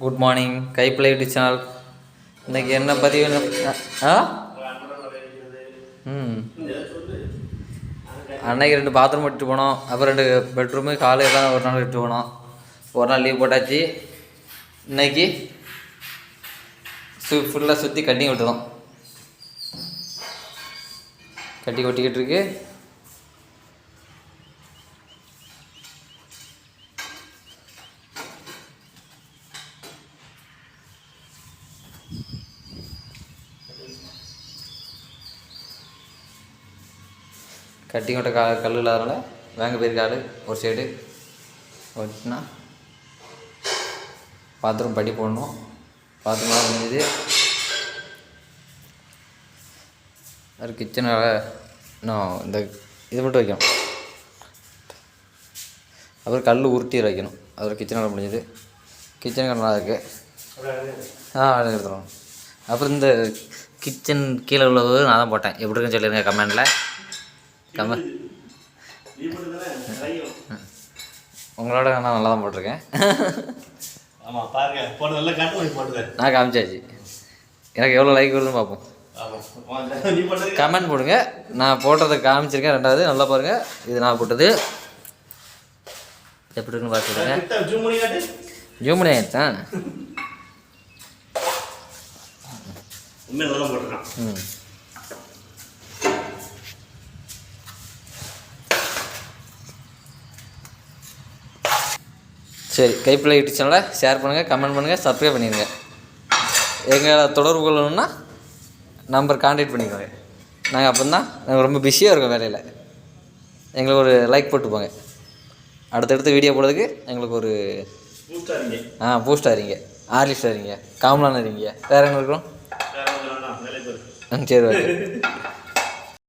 Good morning Kaipillai YouTube channel. இன்றைக்கி என்ன பதிவு? அன்னைக்கு 2 பாத்ரூம் விட்டு போனோம், அப்புறம் 2 பெட்ரூமு காலையெல்லாம் ஒரு நாள் விட்டு போனோம். ஒரு நாள் லீவ் போட்டாச்சு. இன்னைக்கு ஃபுல்லாக சுற்றி கட்டிங் விட்டுதோம். கட்டி கொட்டிக்கிட்டு இருக்கு. கட்டி கொட்ட கல் இல்லாதனால வேங்க பேர் கால் ஒரு சைடு ஒட்டினா பாத்ரூம் படி போடணும். பாத்ரூம்லாம் முடிஞ்சது. அது கிச்சனில் இன்னும் இந்த இது மட்டும் வைக்கணும். அப்புறம் கல் உருட்டி வைக்கணும். அது கிச்சனில் முடிஞ்சது. கிச்சனுக்கு நல்லா இருக்குது. எடுத்துருவோம். அப்புறம் இந்த கிச்சன் கீழே உள்ளது நான் தான் போட்டேன். எப்படி இருக்குன்னு சொல்லிடுங்க கமெண்டில். உங்களோட நான் நல்லா தான் போட்டிருக்கேன். நான் காமிச்சாச்சு. எனக்கு எவ்வளோ லைக் வருதுன்னு பார்ப்போம். கமெண்ட் போடுங்க. நான் போட்டதை காமிச்சிருக்கேன். 2வது நல்லா பாருங்கள். இது நான் போட்டது எப்படி இருக்குன்னு பார்த்துருங்க. ஜூம் பண்ணி ஆயிடுச்சேன். சரி, கைப்பிள்ளை யூடியூப் சேனலை ஷேர் பண்ணுங்கள், கமெண்ட் பண்ணுங்கள், சப்ஸ்கிரைப் பண்ணிடுங்க. எங்களை தொடர்பு கொள்ளணுன்னா நம்பர் கான்டாக்ட் பண்ணிக்கோங்க. நாங்கள் அப்போ தான் நாங்கள் ரொம்ப பிஸியாக இருக்கோம் வேலையில். எங்களுக்கு ஒரு லைக் போட்டு போங்க. அடுத்தடுத்து வீடியோ போடுறதுக்கு எங்களுக்கு ஒரு பூஸ்ட் ஆகிறீங்க, ஆர்லிஸ்ட் ஆகிறீங்க, காமலான இருங்க. வேறு என்ன இருக்கிறோம்? சரி, ஓகே.